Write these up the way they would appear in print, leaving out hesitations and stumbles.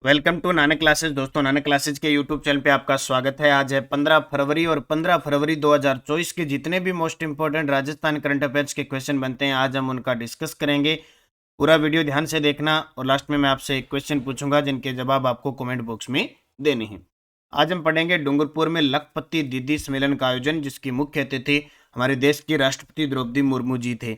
Welcome to Nanak classes. दोस्तों, Nanak classes के YouTube channel पे आपका स्वागत है। आज है 15 फरवरी और 15 फरवरी 2024 के जितने भी most important Rajasthan current affairs के क्वेश्चन बनते हैं, आज हम उनका डिस्कस करेंगे। पूरा वीडियो ध्यान से देखना और लास्ट में मैं आपसे एक क्वेश्चन पूछूंगा जिनके जवाब आपको कमेंट बॉक्स में देने हैं। आज हम पढ़ेंगे डूंगरपुर में लखपति दीदी सम्मेलन का आयोजन, जिसकी मुख्य अतिथि हमारे देश की राष्ट्रपति द्रौपदी मुर्मू जी थे।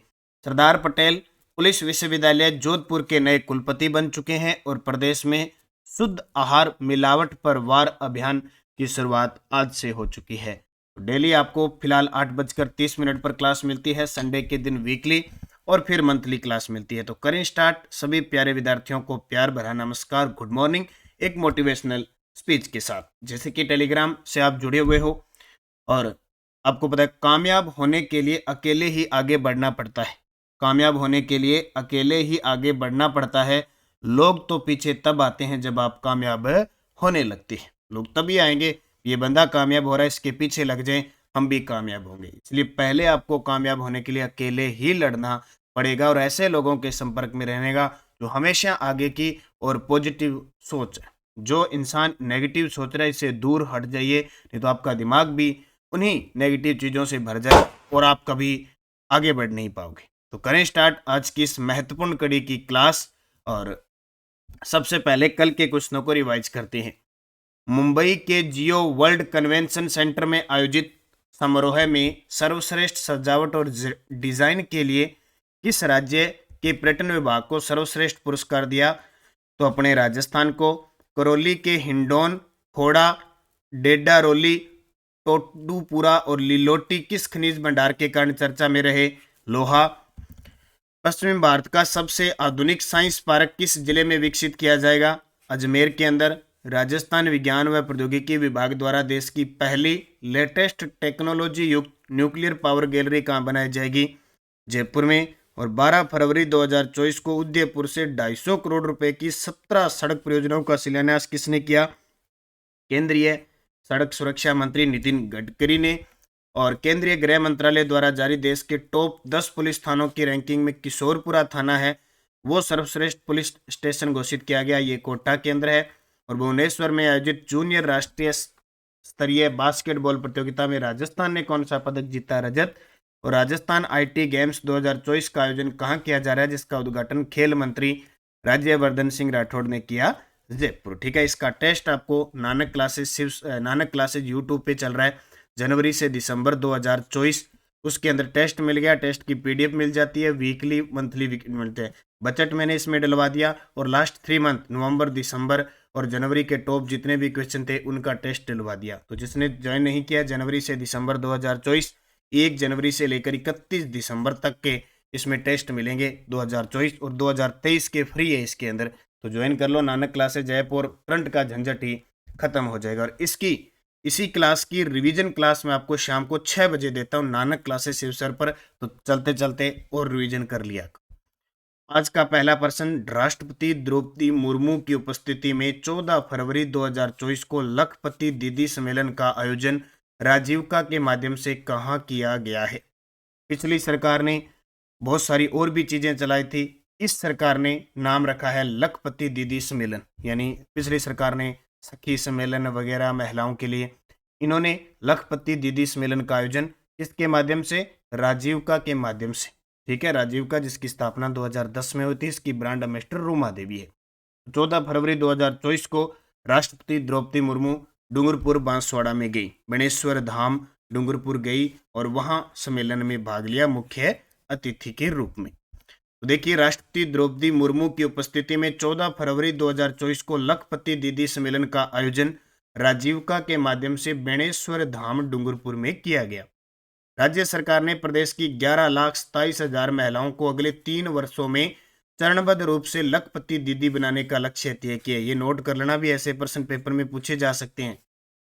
सरदार पटेल पुलिस विश्वविद्यालय जोधपुर के नए कुलपति बन चुके हैं और प्रदेश में शुद्ध आहार मिलावट पर वार अभियान की शुरुआत आज से हो चुकी है। डेली आपको फिलहाल 8:30 पर क्लास मिलती है, संडे के दिन वीकली और फिर मंथली क्लास मिलती है। तो करें स्टार्ट। सभी प्यारे विद्यार्थियों को प्यार भरा नमस्कार, गुड मॉर्निंग। एक मोटिवेशनल स्पीच के साथ, जैसे कि टेलीग्राम से आप जुड़े हुए हो और आपको पता है कामयाब होने के लिए अकेले ही आगे बढ़ना पड़ता है। कामयाब होने के लिए अकेले ही आगे बढ़ना पड़ता है। लोग तो पीछे तब आते हैं जब आप कामयाब होने लगते हैं। लोग तभी आएंगे, ये बंदा कामयाब हो रहा है, इसके पीछे लग जाएं, हम भी कामयाब होंगे। इसलिए पहले आपको कामयाब होने के लिए अकेले ही लड़ना पड़ेगा और ऐसे लोगों के संपर्क में रहने का जो हमेशा आगे की और पॉजिटिव सोच है। जो इंसान नेगेटिव सोच रहा है, इससे दूर हट जाइए, नहीं तो आपका दिमाग भी उन्हीं नेगेटिव चीज़ों से भर जाए और आप कभी आगे बढ़ नहीं पाओगे। तो करें स्टार्ट आज की इस महत्वपूर्ण कड़ी की क्लास। और सबसे पहले कल के क्वेश्चनों को रिवाइज करते हैं। मुंबई के जियो वर्ल्ड कन्वेंशन सेंटर में आयोजित समारोह में सर्वश्रेष्ठ सजावट और डिजाइन के लिए किस राज्य के पर्यटन विभाग को सर्वश्रेष्ठ पुरस्कार दिया? तो अपने राजस्थान को। करौली के हिंडौन, फोड़ा, डेडारोली, टोडूपुरा और लिलोटी किस खनिज भंडार के कारण चर्चा में रहे? लोहा। पश्चिमी भारत का सबसे आधुनिक साइंस पार्क किस जिले में विकसित किया जाएगा? अजमेर के अंदर। राजस्थान विज्ञान व प्रौद्योगिकी विभाग द्वारा देश की पहली लेटेस्ट टेक्नोलॉजी युक्त न्यूक्लियर पावर गैलरी कहाँ बनाई जाएगी? जयपुर में। और 12 फरवरी 2024 को उदयपुर से 250 करोड़ रुपए की 17 सड़क परियोजनाओं का शिलान्यास किसने किया? केंद्रीय सड़क सुरक्षा मंत्री नितिन गडकरी ने। और केंद्रीय गृह मंत्रालय द्वारा जारी देश के टॉप 10 पुलिस थानों की रैंकिंग में किशोरपुरा थाना है वो सर्वश्रेष्ठ पुलिस स्टेशन घोषित किया गया। ये कोटा के अंदर है। और भुवनेश्वर में आयोजित जूनियर राष्ट्रीय स्तरीय बास्केटबॉल प्रतियोगिता में राजस्थान ने कौन सा पदक जीता? रजत। और राजस्थान आईटी गेम्स 2024 का आयोजन कहाँ किया जा रहा है, जिसका उद्घाटन खेल मंत्री राज्यवर्धन सिंह राठौड़ ने किया? जयपुर। ठीक है, इसका टेस्ट आपको नानक क्लासेज यूट्यूब पे चल रहा है, जनवरी से दिसंबर 2024। उसके अंदर टेस्ट मिल गया, टेस्ट की पीडीएफ मिल जाती है, वीकली मंथली मिलते हैं। बजट मैंने इसमें डलवा दिया और लास्ट 3 मंथ नवंबर, दिसंबर और जनवरी के टॉप जितने भी क्वेश्चन थे उनका टेस्ट डलवा दिया। तो जिसने ज्वाइन नहीं किया, जनवरी से दिसंबर 2024, 1 जनवरी से लेकर 31 दिसंबर तक के इसमें टेस्ट मिलेंगे 2024 और 2023 के फ्री है इसके अंदर। तो ज्वाइन कर लो नानक क्लासेज जयपुर, करंट का झंझट ही खत्म हो जाएगा। और इसी क्लास की रिवीजन क्लास में आपको शाम को 6 बजे देता हूँ नानक क्लासेस शिवसर पर। तो चलते चलते और रिवीजन कर लिया। आज का पहला प्रश्न, राष्ट्रपति द्रौपदी मुर्मू की उपस्थिति में 14 फरवरी 2024 को लखपति दीदी सम्मेलन का आयोजन राजीविका के माध्यम से कहाँ किया गया है? पिछली सरकार ने बहुत सारी और भी चीजें चलाई थी, इस सरकार ने नाम रखा है लखपति दीदी सम्मेलन। यानी पिछली सरकार ने सखी सम्मेलन वगैरह महिलाओं के लिए, इन्होंने लखपति दीदी सम्मेलन का आयोजन किसके माध्यम से? राजीविका के माध्यम से। ठीक है, राजीविका जिसकी स्थापना 2010 में हुई थी, इसकी ब्रांड एम्बेसडर रूमा देवी है। 14 फरवरी 2024 को राष्ट्रपति द्रौपदी मुर्मू डूंगरपुर बांसवाड़ा में गई, बनेश्वर धाम डूंगरपुर गई और वहां सम्मेलन में भाग लिया मुख्य अतिथि के रूप में। तो देखिए, राष्ट्रपति द्रौपदी मुर्मू की उपस्थिति में 14 फरवरी 2024 को लखपति दीदी सम्मेलन का आयोजन राजीविका के माध्यम से बेणेश्वर धाम डूंगरपुर में किया गया। राज्य सरकार ने प्रदेश की 11,27,000 महिलाओं को अगले 3 वर्षों में चरणबद्ध रूप से लखपति दीदी बनाने का लक्ष्य तय किया। ये नोट कर लेना, भी ऐसे प्रश्न पेपर में पूछे जा सकते हैं।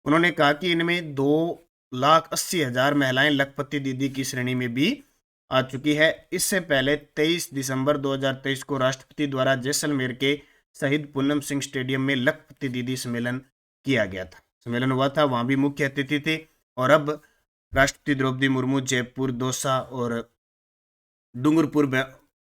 उन्होंने कहा कि इनमें 2,80,000 महिलाएं लखपति दीदी की श्रेणी में भी आ चुकी है। इससे पहले 23 दिसंबर 2023 को राष्ट्रपति द्वारा जैसलमेर के शहीद पूनम सिंह स्टेडियम में लखपति दीदी सम्मेलन किया गया था। सम्मेलन हुआ था, वहां भी मुख्य अतिथि थे। और अब राष्ट्रपति द्रौपदी मुर्मू जयपुर, दौसा और डूंगरपुर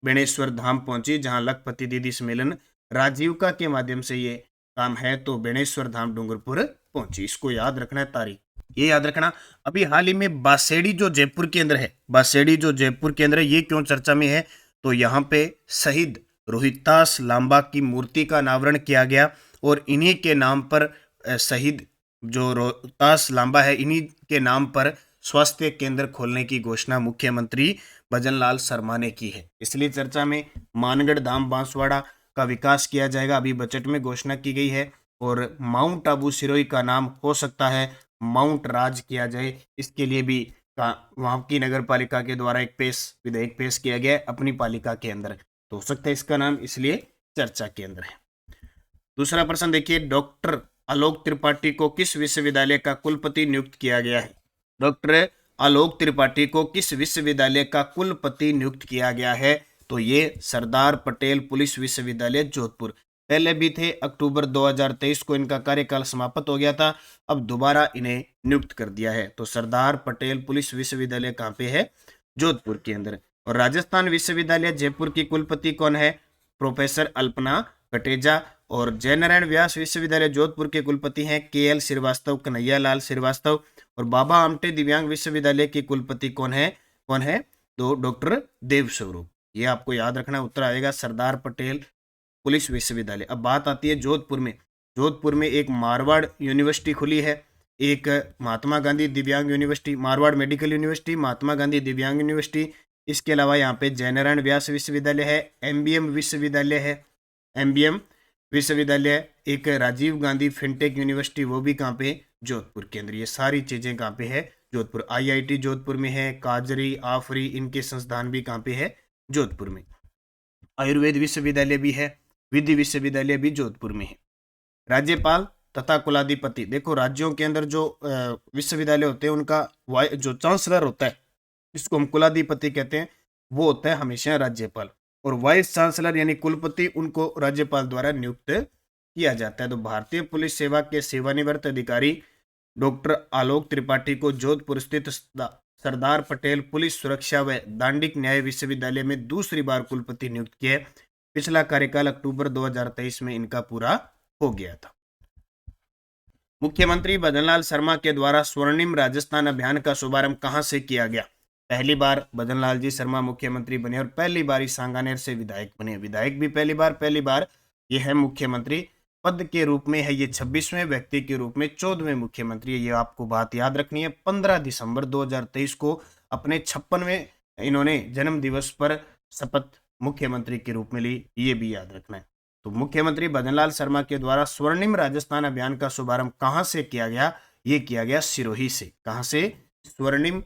बेणेश्वर धाम पहुंची, जहां लखपति दीदी सम्मेलन राजीविका के माध्यम से ये काम है तो बेणेश्वर धाम डूंगरपुर पहुंची। इसको याद रखना है, तारीख ये याद रखना। अभी हाल ही में बासेड़ी जो जयपुर के अंदर है, बासेड़ी जो जयपुर के अंदर है, ये क्यों चर्चा में है? तो यहाँ पे शहीद रोहितास लांबा की मूर्ति का अनावरण किया गया और इन्हीं के नाम पर शहीद जो रोहितास लांबा है, इन्हीं के नाम पर स्वास्थ्य केंद्र खोलने की घोषणा मुख्यमंत्री भजनलाल शर्मा ने की है। इसलिए चर्चा में मानगढ़ धाम बांसवाड़ा का विकास किया जाएगा, अभी बजट में घोषणा की गई है। और माउंट आबू सिरोही का नाम हो सकता है माउंट राज किया जाए, इसके लिए भी वहां की नगर पालिका के द्वारा एक विधेयक पेश किया गया है अपनी पालिका के अंदर, तो हो सकता है इसका नाम इसलिए चर्चा के अंदर है। दूसरा प्रश्न देखिए, डॉक्टर आलोक त्रिपाठी को किस विश्वविद्यालय का कुलपति नियुक्त किया गया है? डॉक्टर आलोक त्रिपाठी को किस विश्वविद्यालय का कुलपति नियुक्त किया गया है? तो ये सरदार पटेल पुलिस विश्वविद्यालय जोधपुर। पहले भी थे, अक्टूबर 2023 को इनका कार्यकाल समाप्त हो गया था, अब दोबारा इन्हें नियुक्त कर दिया है। तो सरदार पटेल पुलिस विश्वविद्यालय कहाँ पे है? जोधपुर के अंदर। और राजस्थान विश्वविद्यालय जयपुर की कुलपति कौन है? प्रोफेसर अल्पना कटेजा। और जयनारायण व्यास विश्वविद्यालय जोधपुर के कुलपति हैं KL श्रीवास्तव, कन्हैया लाल श्रीवास्तव। और बाबा आमटे दिव्यांग विश्वविद्यालय के कुलपति कौन है? तो डॉक्टर देव स्वरूप। ये आपको याद रखना, उत्तर आएगा सरदार पटेल पुलिस विश्वविद्यालय। अब बात आती है जोधपुर में। जोधपुर में एक मारवाड़ यूनिवर्सिटी खुली है, एक महात्मा गांधी दिव्यांग university, Marwar medical university, Mahatma Gandhi दिव्यांग यूनिवर्सिटी। इसके अलावा यहाँ पे जयनारायण व्यास विश्वविद्यालय है, MBM विश्वविद्यालय है, MBM विश्वविद्यालय, एक राजीव गांधी फिनटेक यूनिवर्सिटी, वो भी कहाँ पे? जोधपुर के अंदर। ये सारी चीजें कहाँ पे है? जोधपुर। IIT जोधपुर में है, काजरी, आफरी, इनके संस्थान भी कहाँ पे है? जोधपुर में। आयुर्वेद विश्वविद्यालय भी है, विधि विश्वविद्यालय भी जोधपुर में है। राज्यपाल तथा कुलाधिपति, देखो राज्यों के अंदर जो विश्वविद्यालय होते हैं उनका जो चांसलर होता है, जिसको हम कुलाधिपति कहते हैं, वो होता है हमेशा राज्यपाल। और वाइस चांसलर यानी कुलपति, उनको राज्यपाल द्वारा नियुक्त किया जाता है। तो भारतीय पुलिस सेवा के सेवानिवृत्त अधिकारी डॉक्टर आलोक त्रिपाठी को जोधपुर स्थित सरदार पटेल पुलिस सुरक्षा व दांडिक न्याय विश्वविद्यालय में दूसरी बार कुलपति नियुक्त किया। पिछला कार्यकाल अक्टूबर 2023 में इनका पूरा हो गया था। मुख्यमंत्री भजनलाल शर्मा के द्वारा स्वर्णिम राजस्थान अभियान का शुभारंभ कहां से किया गया? पहली बार भजनलाल जी शर्मा मुख्यमंत्री बने और पहली बार ही सांगानेर से विधायक बने। विधायक भी पहली बार ये है मुख्यमंत्री पद के रूप में है, ये 26वें व्यक्ति के रूप में 14वें मुख्यमंत्री है। ये आपको बात याद रखनी है। 15 दिसंबर 2023 को अपने 56वें इन्होंने जन्म दिवस पर शपथ मुख्यमंत्री के रूप में ली, ये भी याद रखना है। तो मुख्यमंत्री भजनलाल शर्मा के द्वारा स्वर्णिम राजस्थान अभियान का शुभारंभ कहां से किया गया? ये किया गया सिरोही से। कहां से? स्वर्णिम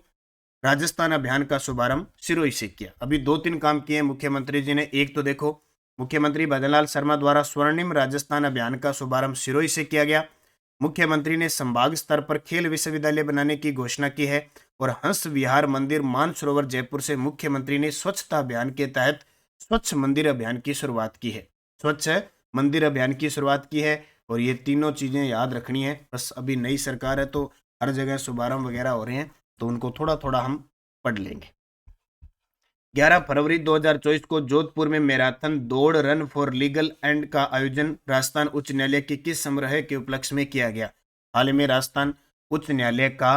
राजस्थान अभियान का शुभारंभ सिरोही से किया। अभी 2-3 काम किए मुख्यमंत्री जी ने। एक तो देखो, मुख्यमंत्री भजनलाल शर्मा द्वारा स्वर्णिम राजस्थान अभियान का शुभारंभ सिरोही से किया गया। मुख्यमंत्री ने संभाग स्तर पर खेल विश्वविद्यालय बनाने की घोषणा की है। और हंस विहार मंदिर मानसरोवर जयपुर से मुख्यमंत्री ने स्वच्छता अभियान के तहत स्वच्छ मंदिर अभियान की शुरुआत की है। स्वच्छ मंदिर अभियान की शुरुआत की है। और ये तीनों चीजें याद रखनी है। बस अभी नई सरकार है तो हर जगह शुभारंभ वगैरह हो रहे हैं, तो उनको थोड़ा थोड़ा हम पढ़ लेंगे। 11 फरवरी 2024 को जोधपुर में मैराथन दौड़ रन फॉर लीगल एंड का आयोजन राजस्थान उच्च न्यायालय के किस समारोह के उपलक्ष्य में किया गया? हाल ही में राजस्थान उच्च न्यायालय का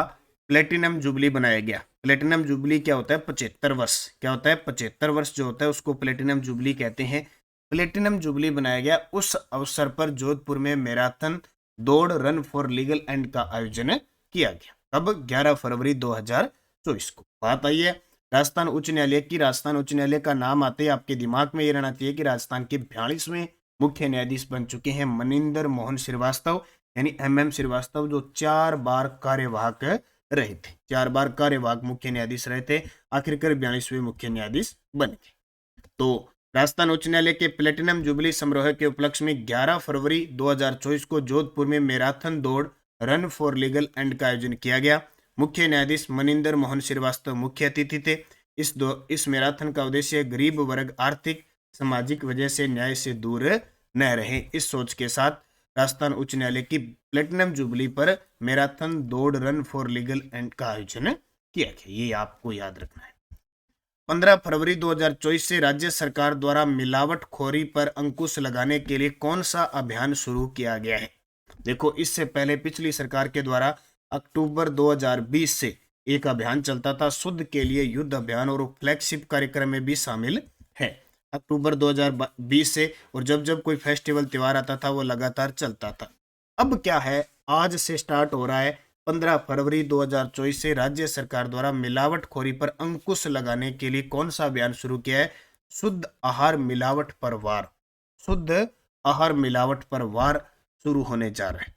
प्लेटिनम जुबली बनाया गया। प्लेटिनम जुबली क्या होता है? 75 वर्ष। क्या होता है? 75 वर्ष जो होता है उसको प्लेटिनम जुबली कहते हैं। प्लेटिनम जुबली बनाया गया। उस अवसर पर जोधपुर में मैराथन दौड़ रन फॉर लीगल एंड का आयोजन किया गया। कब? 11 फरवरी 2024 को। बात आई है राजस्थान उच्च न्यायालय की। राजस्थान उच्च न्यायालय का नाम आते ही आपके दिमाग में ये रहना चाहिए कि राजस्थान के 42वें मुख्य न्यायाधीश बन चुके हैं मनिंदर मोहन श्रीवास्तव, यानी MM श्रीवास्तव, जो 4 बार कार्यवाहक रहे थे। 4 बार कार्यवाहक मुख्य न्यायाधीश रहे थे, आखिरकार 42वें मुख्य न्यायाधीश बने थे। तो राजस्थान उच्च न्यायालय के प्लेटिनम जुबली समारोह के उपलक्ष्य में 11 फरवरी 2024 को जोधपुर में मैराथन दौड़ रन फॉर लीगल एंड का आयोजन किया गया। मुख्य न्यायाधीश मनिंदर मोहन श्रीवास्तव मुख्य अतिथि थे। इस मैराथन का उद्देश्य गरीब वर्ग आर्थिक सामाजिक वजह से न्याय से दूर न रहे, इस सोच के साथ राजस्थान उच्च न्यायालय की प्लेटिनम जुबली पर मैराथन दौड़ रन फॉर लीगल एंड का आयोजन किया गया। ये आपको याद रखना है। 15 फरवरी 2024 से राज्य सरकार द्वारा मिलावटखोरी पर अंकुश लगाने के लिए कौन सा अभियान शुरू किया गया है? देखो, इससे पहले पिछली सरकार के द्वारा अक्टूबर 2020 से एक अभियान चलता था, शुद्ध के लिए युद्ध अभियान, और फ्लैगशिप कार्यक्रम में भी शामिल है अक्टूबर 2020 से। और जब जब कोई फेस्टिवल त्योहार आता था वो लगातार चलता था। अब क्या है, आज से स्टार्ट हो रहा है 15 फरवरी 2024 से राज्य सरकार द्वारा मिलावटखोरी पर अंकुश लगाने के लिए कौन सा अभियान शुरू किया है? शुद्ध आहार मिलावट पर वार। शुद्ध आहार मिलावट पर वार शुरू होने जा रहा है।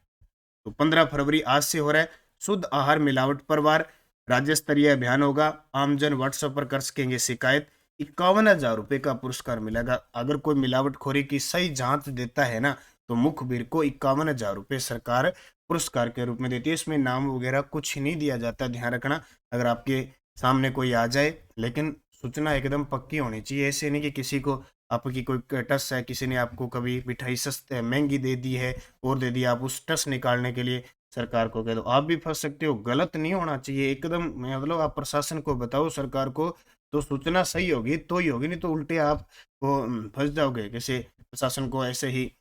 तो 15 फरवरी आज से हो रहा है शुद्ध आहार मिलावट पर वार। राज्य स्तरीय अभियान होगा। आमजन व्हाट्सएप पर कर सकेंगे शिकायत। 51,000 रुपए का पुरस्कार मिलेगा। अगर कोई मिलावटखोरी की सही जांच देता है ना, तो मुखबिर को 51,000 रुपए सरकार पुरस्कार के रूप में देती है। इसमें नाम वगैरह कुछ नहीं दिया जाता, ध्यान रखना। अगर आपके सामने कोई आ जाए, लेकिन सूचना एकदम पक्की होनी चाहिए। ऐसे नहीं कि किसी को आपकी कोई टस है, किसी ने आपको कभी मिठाई सस्ते महंगी दे दी है और दे दी, आप उस टस निकालने के लिए सरकार को कह दो, आप भी फंस सकते हो। गलत नहीं होना चाहिए एकदम, मतलब आप प्रशासन को बताओ, सरकार को, तो सूचना सही होगी तो ही होगी, नहीं तो उल्टे आप फंस जाओगे। जैसे प्रशासन को ऐसे ही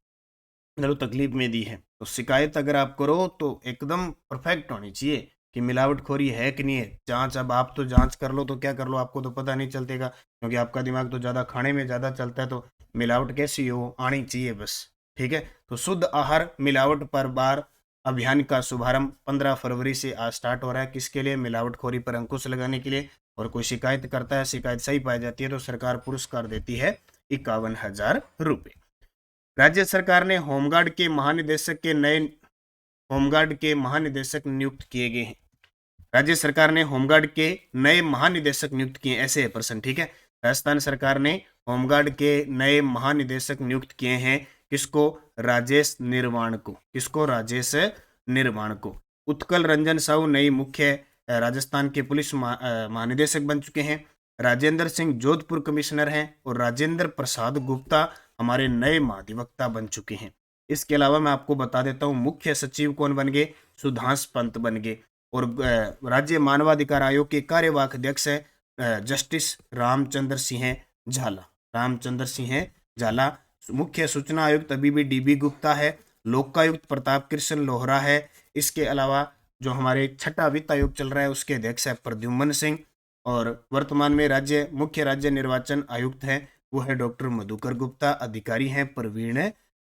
मतलब तकलीफ में दी है। तो शिकायत अगर आप करो तो एकदम परफेक्ट होनी चाहिए कि मिलावटखोरी है कि नहीं है। जांच, अब आप तो जांच कर लो तो क्या कर लो, आपको तो पता नहीं चलतेगा, क्योंकि आपका दिमाग तो ज़्यादा खाने में ज़्यादा चलता है। तो मिलावट कैसी हो, आनी चाहिए बस, ठीक है। तो शुद्ध आहार मिलावट पर वार अभियान का शुभारंभ 15 फरवरी से आज स्टार्ट हो रहा है। किसके लिए? मिलावटखोरी पर अंकुश लगाने के लिए। और कोई शिकायत करता है, शिकायत सही पाई जाती है, तो सरकार पुरस्कार देती है 51,000 रुपये। राज्य सरकार ने होमगार्ड के महानिदेशक नियुक्त किए गए हैं। राज्य सरकार ने होमगार्ड के नए महानिदेशक नियुक्त किए, ऐसे है प्रश्न, ठीक है। राजस्थान सरकार ने होमगार्ड के नए महानिदेशक नियुक्त किए हैं। किसको? राजेश निर्वाण को। किसको? राजेश निर्वाण को। उत्कल रंजन साहू नई मुख्य राजस्थान के पुलिस महानिदेशक बन चुके हैं। राजेंद्र सिंह जोधपुर कमिश्नर हैं। और राजेंद्र प्रसाद गुप्ता हमारे नए महाधिवक्ता बन चुके हैं। इसके अलावा मैं आपको बता देता हूँ, मुख्य सचिव कौन बन गए? सुधांश पंत बन गए। और राज्य मानवाधिकार आयोग के कार्यवाहक अध्यक्ष है जस्टिस रामचंद्र सिंह झाला। रामचंद्र सिंह झाला। मुख्य सूचना आयुक्त अभी भी डीबी गुप्ता है। लोकायुक्त प्रताप कृष्ण लोहरा है। इसके अलावा जो हमारे छठा वित्त आयोग चल रहा है उसके अध्यक्ष है प्रद्युम्न सिंह। और वर्तमान में मुख्य राज्य निर्वाचन आयुक्त है वो है डॉक्टर मधुकर गुप्ता। अधिकारी हैं प्रवीण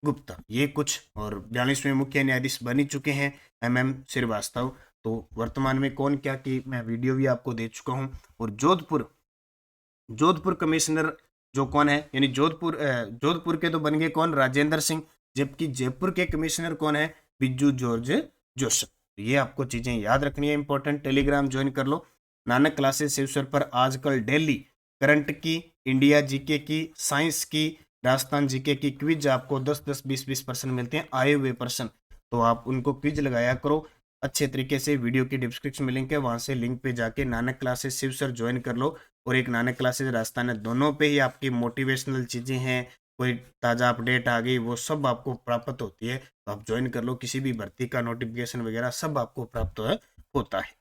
गुप्ता। ये कुछ। और 42वें मुख्य न्यायाधीश बन चुके हैं MM श्रीवास्तव। तो वर्तमान में कौन क्या की मैं वीडियो भी आपको दे चुका हूं। और जोधपुर कमिश्नर जो कौन है, यानी जोधपुर के तो बन गए कौन? राजेंद्र सिंह। जबकि जयपुर के कमिश्नर कौन है? बिज्जू जॉर्ज जोसेफ। ये आपको चीजें याद रखनी है, इंपॉर्टेंट। टेलीग्राम ज्वाइन कर लो। नानक क्लासेस शिवसर पर आजकल डेली करंट की, इंडिया जीके की, साइंस की, राजस्थान जीके की क्विज आपको 10-10, 20-20% मिलते हैं, आए हुए पर्सन। तो आप उनको क्विज लगाया करो अच्छे तरीके से। वीडियो की डिस्क्रिप्शन में लिंक है, वहां से लिंक पे जाके नानक क्लासेस शिवसर ज्वाइन कर लो। और एक नानक क्लासेस राजस्थान है, दोनों पे ही आपकी मोटिवेशनल चीजें हैं। कोई ताज़ा अपडेट आ गई वो सब आपको प्राप्त होती है, तो आप ज्वाइन कर लो। किसी भी भर्ती का नोटिफिकेशन वगैरह सब आपको प्राप्त होता है।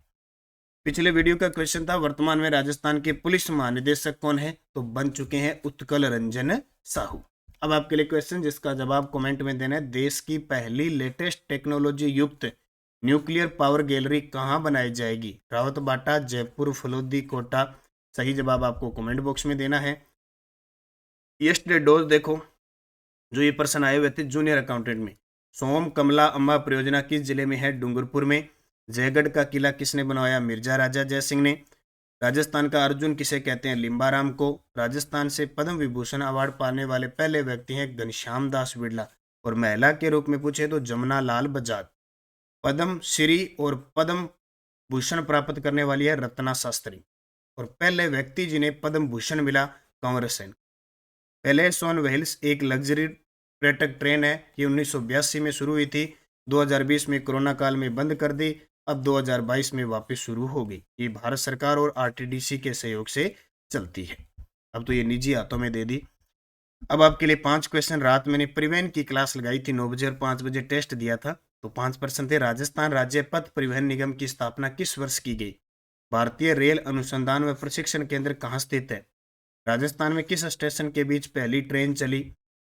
पिछले वीडियो का क्वेश्चन था वर्तमान में राजस्थान के पुलिस महानिदेशक कौन है? तो बन चुके हैं उत्कल रंजन साहू। अब आपके लिए क्वेश्चन जिसका जवाब कमेंट में देना है। देश की पहली लेटेस्ट टेक्नोलॉजी युक्त न्यूक्लियर पावर गैलरी कहाँ बनाई जाएगी? रावतबाटा, जयपुर, फलोदी, कोटा। सही जवाब आपको कमेंट बॉक्स में देना है। यस्टरडे डोज देखो, जो ये पर्सन आए हुए थे जूनियर अकाउंटेंट में। सोम कमला अम्बा परियोजना किस जिले में है? डूंगरपुर में। जयगढ़ का किला किसने बनवाया? मिर्जा राजा जय सिंह ने। राजस्थान का अर्जुन किसे कहते हैं? लिम्बाराम को। राजस्थान से पद्म विभूषण अवार्ड पाने वाले पहले व्यक्ति हैं घनश्याम दास बिड़ला। और महिला के रूप में पूछे तो जमुना लाल बजाज। पद्म श्री और पद्म भूषण प्राप्त करने वाली है रत्ना शास्त्री। और पहले व्यक्ति जिन्हें पद्म भूषण मिला Kanwar Sen. Palace on wheels एक लग्जरी पर्यटक ट्रेन है। ये 1982 में शुरू हुई थी, 2020 में कोरोना काल में बंद कर दी, अब 2022 में वापस शुरू हो गई। ये भारत सरकार और RTDC के सहयोग से चलती है। अब तो ये निजी हाथों में दे दी। अब आपके लिए 5 क्वेश्चन। रात मैंने परिवहन की क्लास लगाई थी 9 बजे और 5 बजे टेस्ट दिया था, तो 5 प्रश्न थे। राजस्थान राज्य पथ परिवहन निगम की स्थापना किस वर्ष की गई? भारतीय रेल अनुसंधान व प्रशिक्षण केंद्र कहाँ स्थित है? राजस्थान में किस स्टेशन के बीच पहली ट्रेन चली?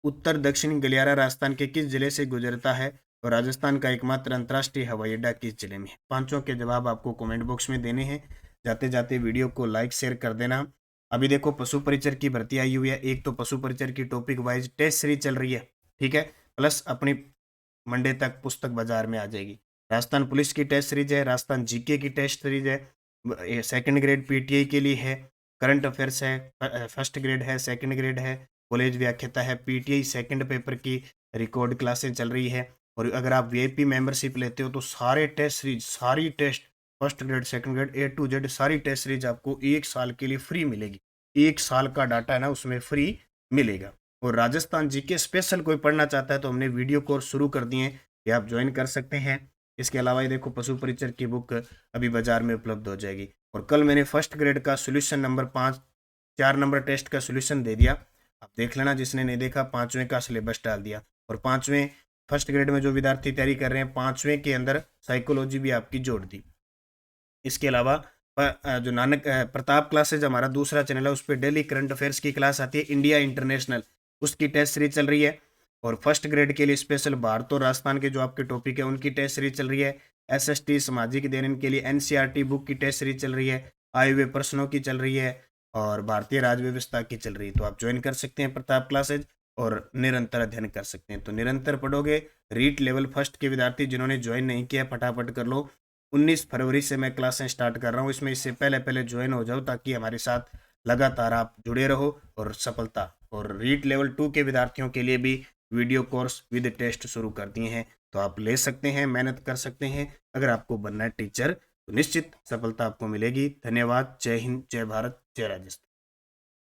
उत्तर दक्षिण गलियारा राजस्थान के किस जिले से गुजरता है? और राजस्थान का एकमात्र अंतर्राष्ट्रीय हवाई अड्डा किस जिले में है? पांचों के जवाब आपको कमेंट बॉक्स में देने हैं। जाते जाते वीडियो को लाइक शेयर कर देना। अभी देखो पशु परिचर की भर्ती आई हुई है। एक तो पशु परिचर की टॉपिक वाइज टेस्ट सीरीज चल रही है, ठीक है, प्लस अपनी मंडे तक पुस्तक बाजार में आ जाएगी। राजस्थान पुलिस की टेस्ट सीरीज है, राजस्थान जीके की टेस्ट सीरीज है, सेकंड ग्रेड पीटीआई के लिए है, करंट अफेयर्स है, फर्स्ट ग्रेड है, सेकंड ग्रेड है, कॉलेज व्याख्याता है, पीटीआई सेकंड पेपर की रिकॉर्ड क्लासें चल रही है। और अगर आप वीआईपी मेंबरशिप लेते हो तो सारे टेस्ट सीरीज, सारी test first grade second grade A to Z सारी टेस्ट सीरीज आपको 1 साल के लिए फ्री मिलेगी। 1 साल का डाटा है ना उसमें फ्री मिलेगा। और राजस्थान जीके स्पेशल कोई पढ़ना चाहता है तो हमने वीडियो कोर्स शुरू कर दिए हैं, ये आप ज्वाइन कर सकते हैं। इसके अलावा ये देखो पशु परिचर की बुक अभी बाजार में उपलब्ध हो जाएगी। और कल मैंने फर्स्ट ग्रेड का सोल्यूशन नंबर 5 4 नंबर टेस्ट का सोल्यूशन दे दिया, आप देख लेना। जिसने नहीं देखा 5वें का सिलेबस डाल दिया। और 5वें फर्स्ट ग्रेड में जो विद्यार्थी तैयारी कर रहे हैं 5वें के अंदर साइकोलॉजी भी आपकी जोड़ दी। इसके अलावा जो नानक प्रताप क्लासेज हमारा दूसरा चैनल है, उस पर डेली करंट अफेयर्स की क्लास आती है, इंडिया इंटरनेशनल, उसकी टेस्ट सीरीज चल रही है। और फर्स्ट ग्रेड के लिए स्पेशल भारत और राजस्थान के जो आपके टॉपिक है उनकी टेस्ट सीरीज चल रही है। एसएसटी सामाजिक अध्ययन के लिए एनसीईआरटी बुक की टेस्ट सीरीज चल रही है, आए हुए प्रश्नों की चल रही है, और भारतीय राज्य व्यवस्था की चल रही है। तो आप ज्वाइन कर सकते हैं प्रताप क्लासेज और निरंतर अध्ययन कर सकते हैं। तो निरंतर पढ़ोगे। रीट लेवल फर्स्ट के विद्यार्थी जिन्होंने ज्वाइन नहीं किया फटाफट कर लो। 19 फरवरी से मैं क्लासें स्टार्ट कर रहा हूँ, इसमें इससे पहले पहले ज्वाइन हो जाओ ताकि हमारे साथ लगातार आप जुड़े रहो और सफलता। और रीट लेवल 2 के विद्यार्थियों के लिए भी वीडियो कोर्स विद टेस्ट शुरू कर दिए हैं, तो आप ले सकते हैं, मेहनत कर सकते हैं। अगर आपको बनना है टीचर तो निश्चित सफलता आपको मिलेगी। धन्यवाद। जय हिंद, जय भारत, जय राजस्थान।